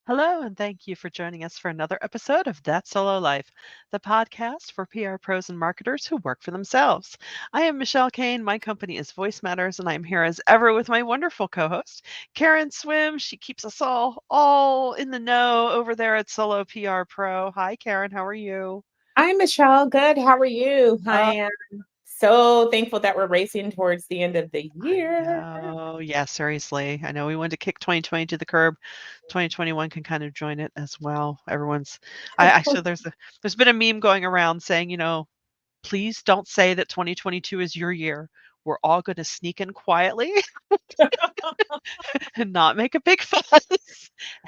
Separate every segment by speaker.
Speaker 1: Hello, and thank you for joining us for another episode of That Solo Life, the podcast for PR pros and marketers who work for themselves. I am Michelle Kane. My company is Voice Matters, and I'm here as ever with my wonderful co-host, Karen Swim. She keeps us all in the know over there at Solo PR Pro. Hi, Karen. How are you?
Speaker 2: Hi, Michelle. Good. How are you? I
Speaker 1: Uh,
Speaker 2: am so thankful that we're racing towards the end of the
Speaker 1: I
Speaker 2: year.
Speaker 1: know. Yeah, seriously. I know we wanted to kick 2020 to the curb. 2021 can kind of join it as well. I actually there's been a meme going around saying, please don't say that 2022 is your year. We're all going to sneak in quietly and not make a big fuss,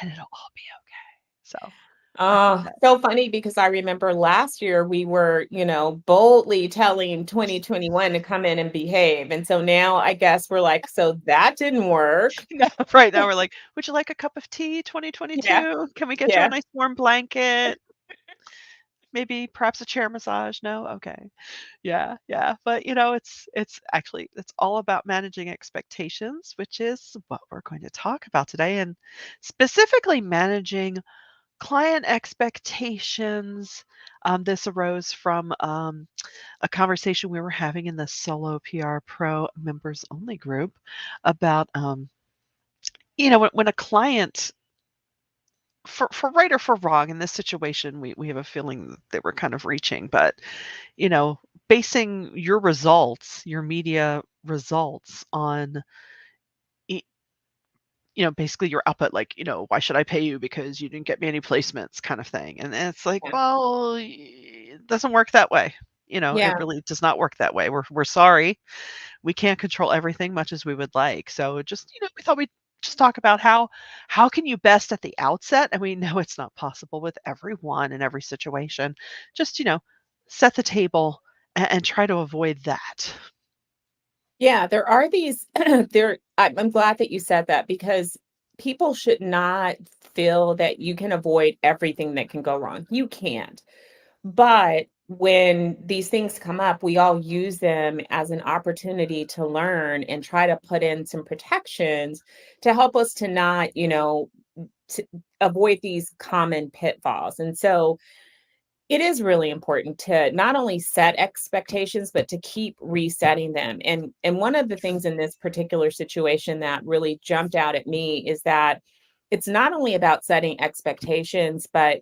Speaker 1: and it'll all be okay. So I think that,
Speaker 2: So funny because I remember last year we were, boldly telling 2021 to come in and behave. And so now I guess we're like, so that didn't work.
Speaker 1: no, right now we're like, would you like a cup of tea,
Speaker 2: Yeah.
Speaker 1: 2022? Can we get you a
Speaker 2: Yeah.
Speaker 1: nice warm blanket? Maybe perhaps a chair massage? No? Okay. Yeah, yeah. But it's all about managing expectations, which is what we're going to talk about today, and specifically managing client expectations. This arose from a conversation we were having in the Solo PR Pro members only group about, when a client, for right or for wrong, in this situation, we have a feeling that they were kind of reaching, but you know, basing your results, your media results on, e- basically your output, like, why should I pay you because you didn't get me any placements kind of thing. And it's like,
Speaker 2: Yeah.
Speaker 1: well, it doesn't work that way. It
Speaker 2: Yeah.
Speaker 1: really does not work that way. We're sorry. We can't control everything much as we would like. So just, we thought we'd just talk about how can you best at the outset, and we know it's not possible with everyone in every situation. Just, set the table and try to avoid that.
Speaker 2: Yeah, there are these I'm glad that you said that because people should not feel that you can avoid everything that can go wrong. You can't. But when these things come up, we all use them as an opportunity to learn and try to put in some protections to help us to not, to avoid these common pitfalls. And so it is really important to not only set expectations, but to keep resetting them. And one of the things in this particular situation that really jumped out at me is that it's not only about setting expectations, but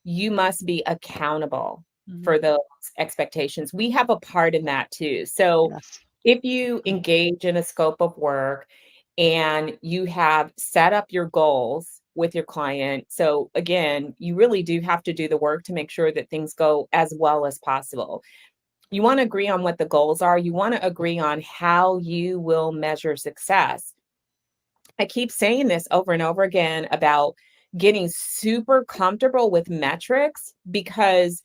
Speaker 2: you must be accountable
Speaker 1: Mhm.
Speaker 2: for those expectations. We have a part in that too. So
Speaker 1: Yes.
Speaker 2: if you engage in a scope of work and you have set up your goals with your client, so again, you really do have to do the work to make sure that things go as well as possible. You want to agree on what the goals are, you want to agree on how you will measure success. I keep saying this over and over again about getting super comfortable with metrics because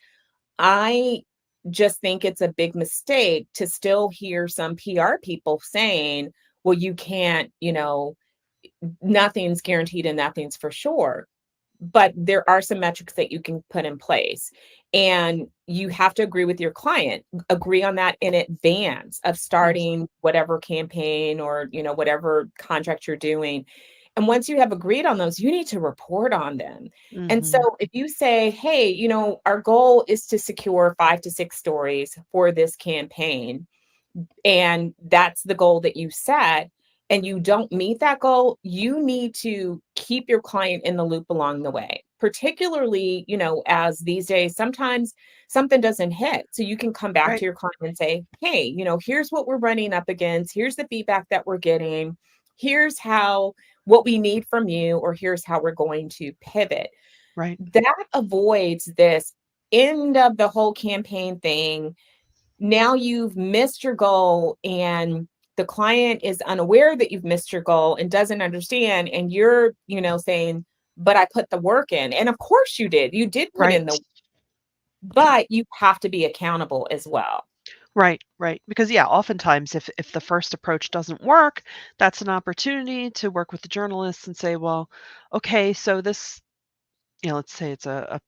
Speaker 2: I just think it's a big mistake to still hear some PR people saying, well, you can't, nothing's guaranteed and nothing's for sure. But there are some metrics that you can put in place. And you have to agree with your client, agree on that in advance of
Speaker 1: Yes.
Speaker 2: starting whatever campaign or, whatever contract you're doing. And once you have agreed on those, you need to report on them. And so
Speaker 1: Mhm.
Speaker 2: if you say, hey, our goal is to secure 5 to 6 stories for this campaign, and that's the goal that you set, and you don't meet that goal, you need to keep your client in the loop along the way. Particularly, as these days, sometimes something doesn't hit. So you can come back
Speaker 1: Right.
Speaker 2: to your client and say, hey, here's what we're running up against. Here's the feedback that we're getting. Here's how what we need from you, or here's how we're going to pivot.
Speaker 1: Right.
Speaker 2: That avoids this end of the whole campaign thing. Now you've missed your goal and the client is unaware that you've missed your goal and doesn't understand, and you're saying, but I put the work in, and of course you did put in
Speaker 1: Right.
Speaker 2: the, but you have to be accountable as well.
Speaker 1: Right, right. Because yeah, oftentimes if the first approach doesn't work, that's an opportunity to work with the journalists and say, well, okay, so this, let's say it's a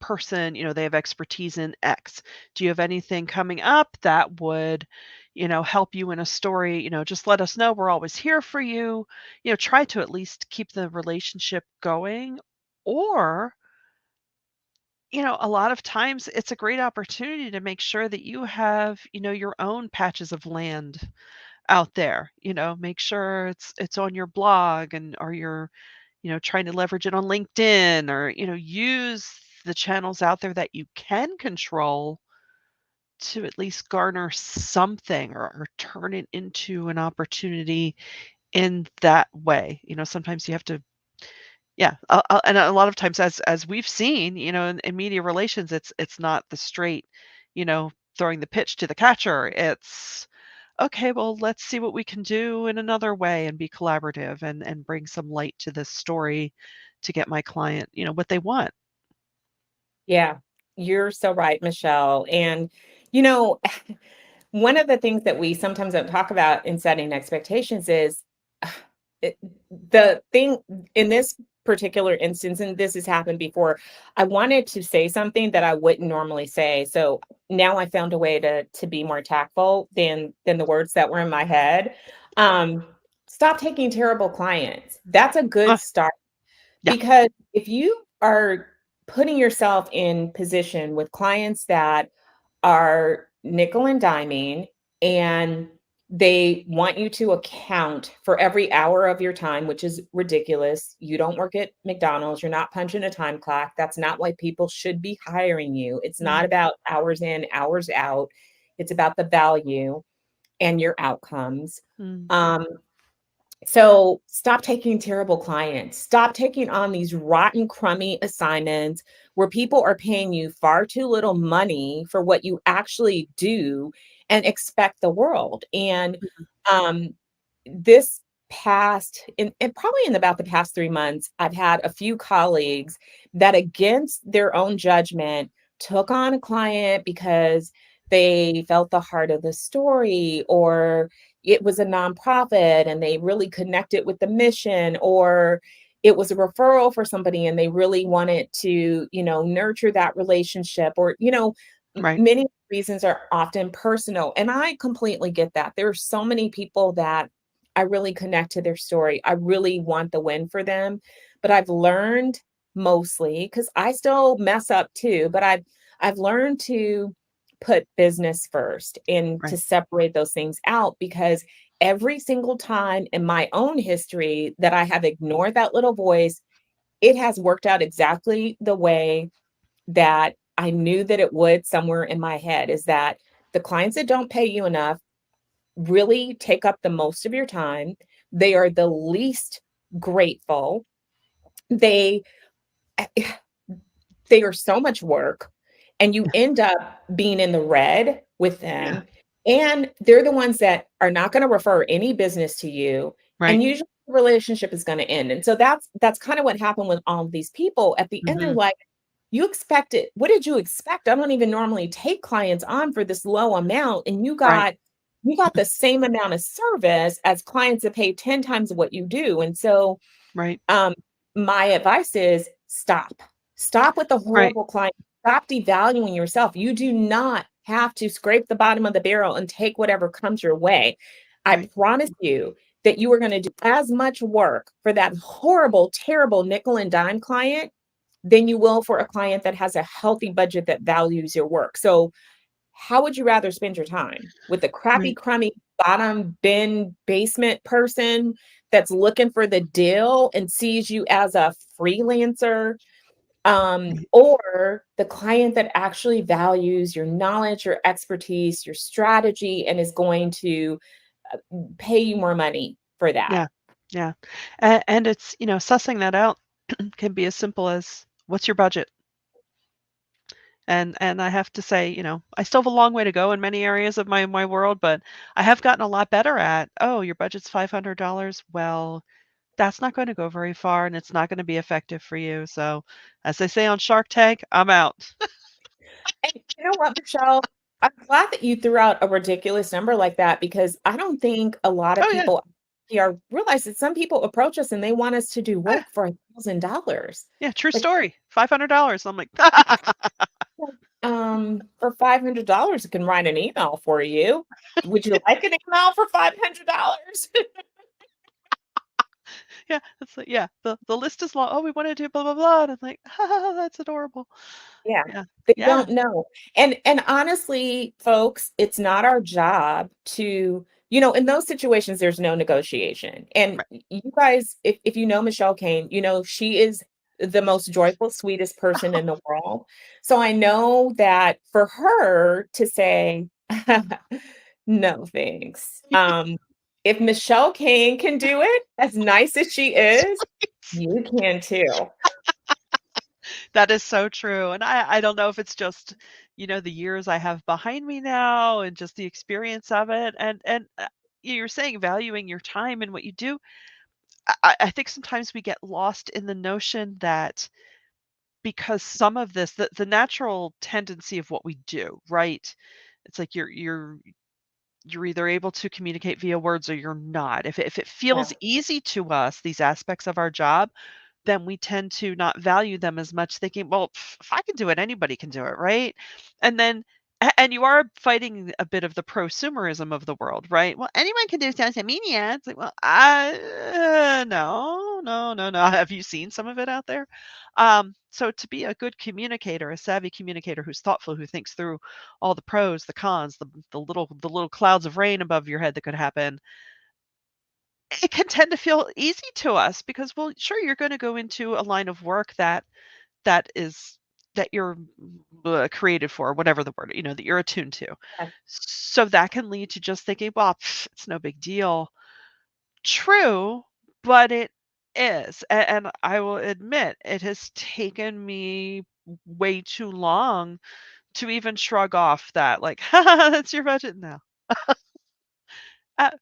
Speaker 1: person, they have expertise in X. Do you have anything coming up that would, help you in a story? Just let us know. We're always here for you. Try to at least keep the relationship going. Or, a lot of times it's a great opportunity to make sure that you have, your own patches of land out there. Make sure it's on your blog, and or you're, trying to leverage it on LinkedIn, or, use the channels out there that you can control to at least garner something, or turn it into an opportunity in that way. Sometimes you have to, yeah, and a lot of times, as we've seen, in media relations, it's not the straight, you know, throwing the pitch to the catcher. It's, okay, well, let's see what we can do in another way, and be collaborative, and bring some light to this story to get my client, what they want.
Speaker 2: Yeah, you're so right, Michelle. And, you know, one of the things that we sometimes don't talk about in setting expectations is it, the thing in this particular instance, and this has happened before, I wanted to say something that I wouldn't normally say. So now I found a way to be more tactful than the words that were in my head. Um, Stop taking terrible clients. That's a good
Speaker 1: Uh,
Speaker 2: start
Speaker 1: yeah,
Speaker 2: because if you are putting yourself in position with clients that are nickel and diming and they want you to account for every hour of your time, which is ridiculous. You don't work at McDonald's, you're not punching a time clock. That's not why people should be hiring you. It's not
Speaker 1: mm,
Speaker 2: about hours in, hours out. It's about the value and your outcomes.
Speaker 1: mm,
Speaker 2: Um, so stop taking terrible clients. Stop taking on these rotten, crummy assignments where people are paying you far too little money for what you actually do and expect the world. And
Speaker 1: mhm,
Speaker 2: um, this past, and probably in about the past 3 months, I've had a few colleagues that, against their own judgment, took on a client because they felt the heart of the story, or it was a nonprofit and they really connected with the mission, or it was a referral for somebody and they really wanted to, nurture that relationship, or,
Speaker 1: right,
Speaker 2: many reasons are often personal. And I completely get that. There are so many people that I really connect to their story. I really want the win for them. But I've learned, mostly, because I still mess up too, but I've learned to put business first and to
Speaker 1: right,
Speaker 2: separate those things out, because every single time in my own history that I have ignored that little voice, it has worked out exactly the way that I knew that it would. Somewhere in my head is that the clients that don't pay you enough really take up the most of your time. They are the least grateful. They they are so much work, and you
Speaker 1: yeah,
Speaker 2: end up being in the red with
Speaker 1: yeah,
Speaker 2: them, and they're the ones that are not going to refer any business to you,
Speaker 1: right,
Speaker 2: and usually the relationship is going to end. And so that's kind of what happened with all of these people. At the end, they're
Speaker 1: mhm,
Speaker 2: like, you expected, what did you expect? I don't even normally take clients on for this low amount, and
Speaker 1: right,
Speaker 2: you got the same amount of service as clients that pay 10 times what you do. And so
Speaker 1: right,
Speaker 2: um, my advice is stop. Stop with the
Speaker 1: right,
Speaker 2: horrible client. Stop devaluing yourself. You do not have to scrape the bottom of the barrel and take whatever comes your way. I
Speaker 1: right,
Speaker 2: promise you that you are going to do as much work for that horrible, terrible nickel and dime client than you will for a client that has a healthy budget that values your work. So, how would you rather spend your time? With the crappy,
Speaker 1: right,
Speaker 2: crummy, bottom bin basement person that's looking for the deal and sees you as a freelancer,
Speaker 1: right,
Speaker 2: or the client that actually values your knowledge, your expertise, your strategy, and is going to pay you more money for that?
Speaker 1: yeah, yeah, and it's, sussing that out can be as simple as, what's your budget? And I have to say, I still have a long way to go in many areas of my world, but I have gotten a lot better at, "Oh, your budget's $500? Well, that's not gonna go very far, and it's not gonna be effective for you, so, as they say on Shark Tank, I'm out."
Speaker 2: And you know what, Michelle? I'm glad that you threw out a ridiculous number like that, because I don't think a lot of
Speaker 1: Oh, yeah.
Speaker 2: people here realize that some people approach us and they want us to do
Speaker 1: Oh, yeah.
Speaker 2: work for $1,000.
Speaker 1: Yeah, true
Speaker 2: Like,
Speaker 1: story. $500. I'm like,
Speaker 2: for $500, I can write an email for you. Would you like an email for $500?
Speaker 1: Yeah, it's like, yeah, the list is long. "Oh, we wanna do blah, blah, blah," and I'm like, that's adorable."
Speaker 2: Yeah,
Speaker 1: Yeah.
Speaker 2: they
Speaker 1: Yeah.
Speaker 2: don't know. And honestly, folks, it's not our job to, in those situations, there's no negotiation. And
Speaker 1: Right.
Speaker 2: you guys, if you know Michelle Kane, she is the most joyful, sweetest person in the world. So I know that for her to say, no, thanks. If Michelle Kane can do it, as nice as she is, you can too.
Speaker 1: That is so true, and I don't know if it's just, the years I have behind me now and just the experience of it, and you're saying valuing your time and what you do. I think sometimes we get lost in the notion that because some of this the natural tendency of what we do, right? It's like you're either able to communicate via words or you're not. If it
Speaker 2: Yeah,
Speaker 1: feels easy to us, these aspects of our job, then we tend to not value them as much, thinking, "Well, if I can do it, anybody can do it," right? And then and you are fighting a bit of the prosumerism of the world, right? "Well, anyone can do social media." It's like, "Well, no, no, no, no." Have you seen some of it out there? So to be a good communicator, a savvy communicator who's thoughtful, who thinks through all the pros, the cons, the little clouds of rain above your head that could happen, it can tend to feel easy to us because, well, sure, you're gonna go into a line of work that is that you're, created for, whatever the word, that you're attuned to.
Speaker 2: yeah.
Speaker 1: So that can lead to just thinking, "Well, it's no big deal." True, but it is, and I will admit, it has taken me way too long to even shrug off that, like, that's your budget now."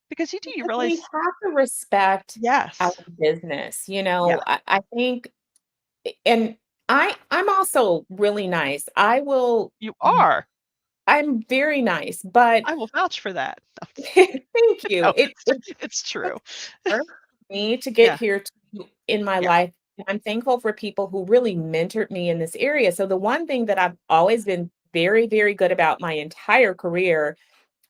Speaker 1: Because you
Speaker 2: Because we
Speaker 1: realize.
Speaker 2: have to respect our
Speaker 1: Yes.
Speaker 2: business,
Speaker 1: Yeah,
Speaker 2: I think, and I'm also really nice.
Speaker 1: you are.
Speaker 2: I'm very nice, but
Speaker 1: I will vouch for that.
Speaker 2: thank you.
Speaker 1: No,
Speaker 2: It
Speaker 1: it's
Speaker 2: took
Speaker 1: true.
Speaker 2: work for me to get
Speaker 1: Yeah,
Speaker 2: here in my
Speaker 1: yeah,
Speaker 2: life. I'm thankful for people who really mentored me in this area. So the one thing that I've always been very, very good about my entire career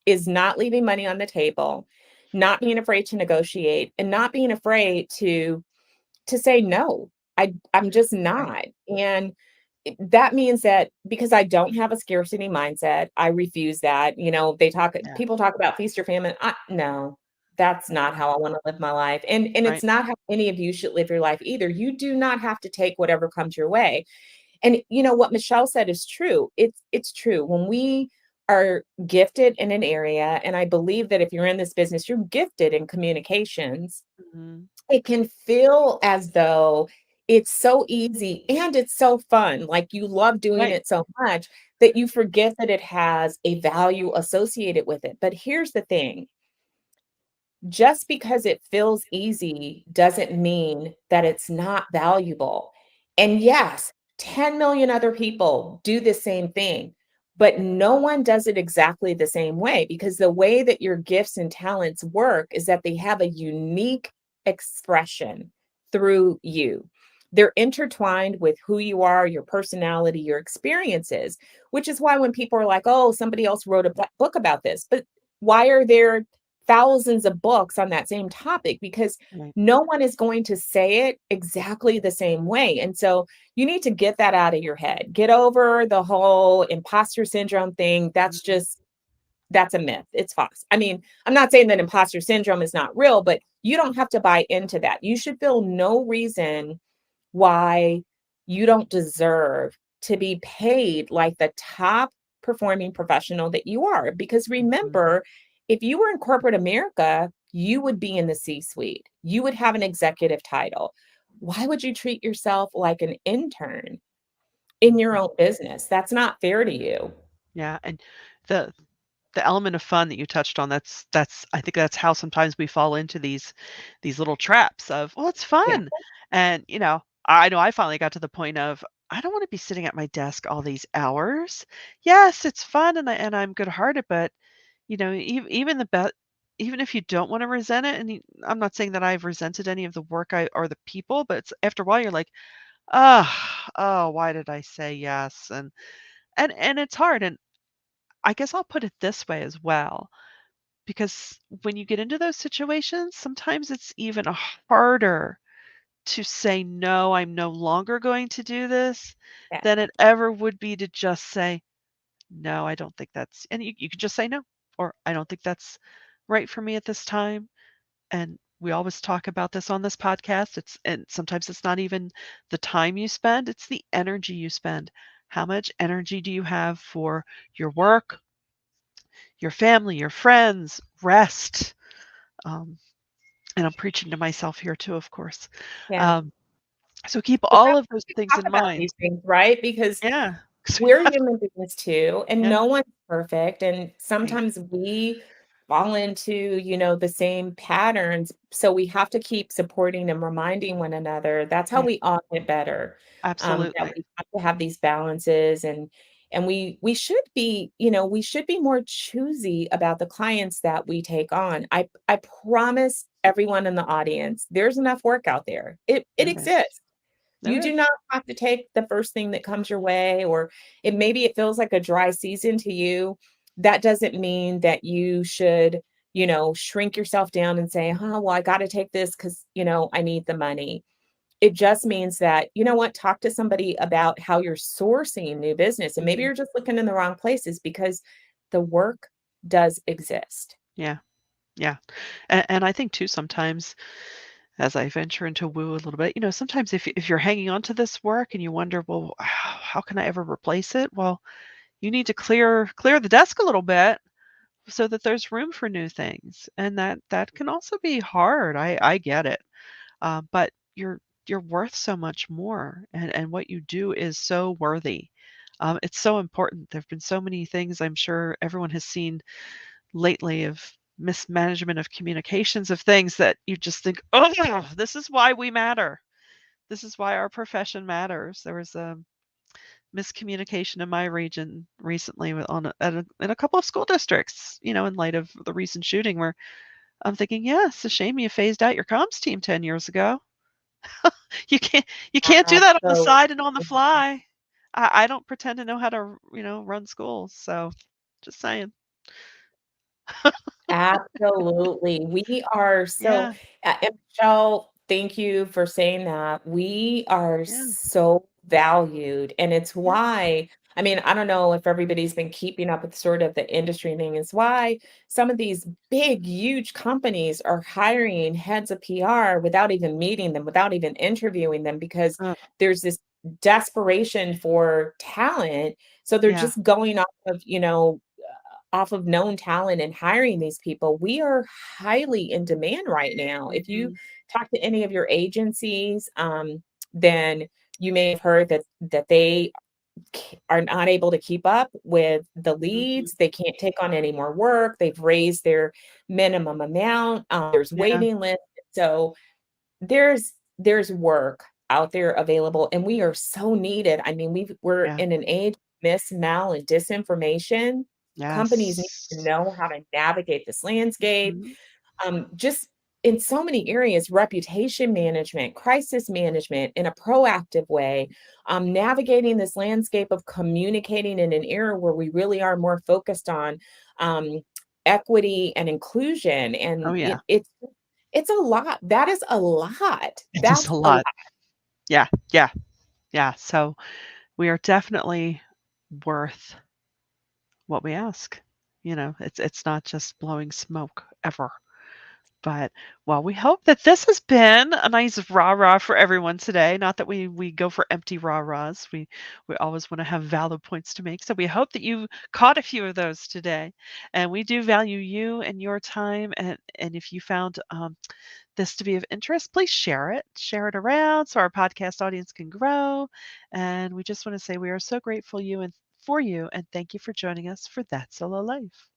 Speaker 2: is not leaving money on the table, not being afraid to negotiate, and not being afraid to say no. I'm just
Speaker 1: right.
Speaker 2: not. And that means that because I don't have a scarcity mindset, I refuse that.
Speaker 1: Yeah,
Speaker 2: People talk about feast or famine. No, that's not how I want to live my life. And it's
Speaker 1: right.
Speaker 2: not how any of you should live your life either. You do not have to take whatever comes your way. And what Michelle said is true. It's true. When we are gifted in an area, and I believe that if you're in this business, you're gifted in communications,
Speaker 1: Mhm.
Speaker 2: it can feel as though it's so easy and it's so fun, like you love doing
Speaker 1: Right.
Speaker 2: it so much that you forget that it has a value associated with it. But here's the thing, just because it feels easy doesn't mean that it's not valuable. And yes, 10 million other people do the same thing, but no one does it exactly the same way because the way that your gifts and talents work is that they have a unique expression through you. They're intertwined with who you are, your personality, your experiences, which is why when people are like, oh, somebody else wrote a book about this, but why are there thousands of books on that same topic? Because
Speaker 1: Right.
Speaker 2: no one is going to say it exactly the same way. And so you need to get that out of your head. Get over the whole imposter syndrome thing.
Speaker 1: Mhm.
Speaker 2: That's a myth. It's false. I mean, I'm not saying that imposter syndrome is not real, but you don't have to buy into that. You should feel no reason why you don't deserve to be paid like the top performing professional that you are. Because
Speaker 1: Mhm.
Speaker 2: remember, if you were in corporate America, you would be in the C suite, you would have an executive title. Why would you treat yourself like an intern in your
Speaker 1: Mhm.
Speaker 2: own business? That's not fair to you.
Speaker 1: Yeah, and the the element of fun that you touched on, that's I think that's how sometimes we fall into these little traps of, "Well, it's
Speaker 2: Yeah.
Speaker 1: fun." And, I know I finally got to the point of, I don't wanna be sitting at my desk all these hours. Yes, it's fun and I'm good-hearted, but, even if you don't wanna resent it, and I'm not saying that I've resented any of the work I or the people, but it's after a while, you're like, oh, why did I say yes?" And it's hard, and I guess I'll put it this way as well, because when you get into those situations, sometimes it's even harder to say, "No, I'm no longer going to do this,"
Speaker 2: Yeah.
Speaker 1: than it ever would be to just say, "No, I don't think that's," and you could just say no, or "I don't think that's right for me at this time." And we always talk about this on this podcast. And sometimes it's not even the time you spend, it's the energy you spend. How much energy do you have for your work, your family, your friends, rest? Um, and I'm preaching to myself here too, of course.
Speaker 2: Yeah.
Speaker 1: Um, so keep
Speaker 2: But
Speaker 1: all
Speaker 2: that's
Speaker 1: of
Speaker 2: why
Speaker 1: those
Speaker 2: we
Speaker 1: things
Speaker 2: talk
Speaker 1: in
Speaker 2: about
Speaker 1: mind.
Speaker 2: these things, right? Because
Speaker 1: Yeah. 'Cause we
Speaker 2: we're
Speaker 1: have,
Speaker 2: human beings too, and
Speaker 1: yeah,
Speaker 2: no one's perfect. And
Speaker 1: right,
Speaker 2: sometimes we fall into, the same patterns. So we have to keep supporting and reminding one another. That's how
Speaker 1: right.
Speaker 2: we all get better. That
Speaker 1: Absolutely.
Speaker 2: we have to have these balances, and we should be, we should be more choosy about the clients that we take on. I promise everyone in the audience, there's enough work out there. It
Speaker 1: There is.
Speaker 2: exists. You
Speaker 1: There
Speaker 2: do
Speaker 1: is.
Speaker 2: not have to take the first thing that comes your way, or it feels like a dry season to you. That doesn't mean that you should, shrink yourself down and say, "Huh, well, I got to take this because, I need the money." It just means that, you know what, talk to somebody about how you're sourcing new business. And maybe
Speaker 1: Mhm.
Speaker 2: you're just looking in the wrong places because the work does exist.
Speaker 1: Yeah. Yeah. And I think too sometimes as I venture into woo a little bit, sometimes if you're hanging on to this work and you wonder, well, how can I ever replace it? Well, you need to clear the desk a little bit so that there's room for new things, and that can also be hard. I get it, but you're worth so much more, and what you do is so worthy. It's so important. There have been so many things I'm sure everyone has seen lately of mismanagement of communications of things that you just think, "Oh, this is why we matter. This is why our profession matters." There was a miscommunication in my region recently in a couple of school districts, in light of the recent shooting where I'm thinking, "Yeah, it's a shame you phased out your comms team 10 years ago. You can't do that on the
Speaker 2: Absolutely.
Speaker 1: side and on the fly." I don't pretend to know how to, run schools, so just saying.
Speaker 2: Absolutely. We are so
Speaker 1: Yeah,
Speaker 2: and Michelle, thank you for saying that. We are
Speaker 1: yeah,
Speaker 2: so valued, and it's
Speaker 1: yeah,
Speaker 2: why I mean, I don't know if everybody's been keeping up with sort of the industry thing. It's why some of these big, huge companies are hiring heads of PR without even meeting them, without even interviewing them, because
Speaker 1: uh,
Speaker 2: there's this desperation for talent. So they're
Speaker 1: yeah,
Speaker 2: just going off of known talent and hiring these people. We are highly in demand right now. If you
Speaker 1: mhm,
Speaker 2: talk to any of your agencies, then you may have heard that they are not able to keep up with the
Speaker 1: mhm,
Speaker 2: leads. They can't take on any more work. They've raised their minimum amount. There's
Speaker 1: yeah,
Speaker 2: waiting lists. So there's work out there available, and we are so needed. I mean, we're
Speaker 1: yeah,
Speaker 2: in an age of mal, and disinformation. Companies need to
Speaker 1: yes,
Speaker 2: know how to navigate this landscape.
Speaker 1: mhm,
Speaker 2: Just in so many areas, reputation management, crisis management in a proactive way, navigating this landscape of communicating in an era where we really are more focused on um, equity and inclusion.
Speaker 1: oh,
Speaker 2: And
Speaker 1: yeah,
Speaker 2: it's a lot. That is a lot.
Speaker 1: it is
Speaker 2: That's
Speaker 1: a
Speaker 2: a lot.
Speaker 1: lot. Yeah, yeah, yeah, so we are definitely worth what we ask, it's not just blowing smoke ever. But, well, we hope that this has been a nice rah-rah for everyone today. Not that we go for empty rah-rahs. We always wanna have valid points to make. So we hope that you caught a few of those today. And we do value you and your time. And if you found this to be of interest, please share it. Share it around so our podcast audience can grow. And we just want to say we are so grateful you and for you and thank you for joining us for That Solo Life.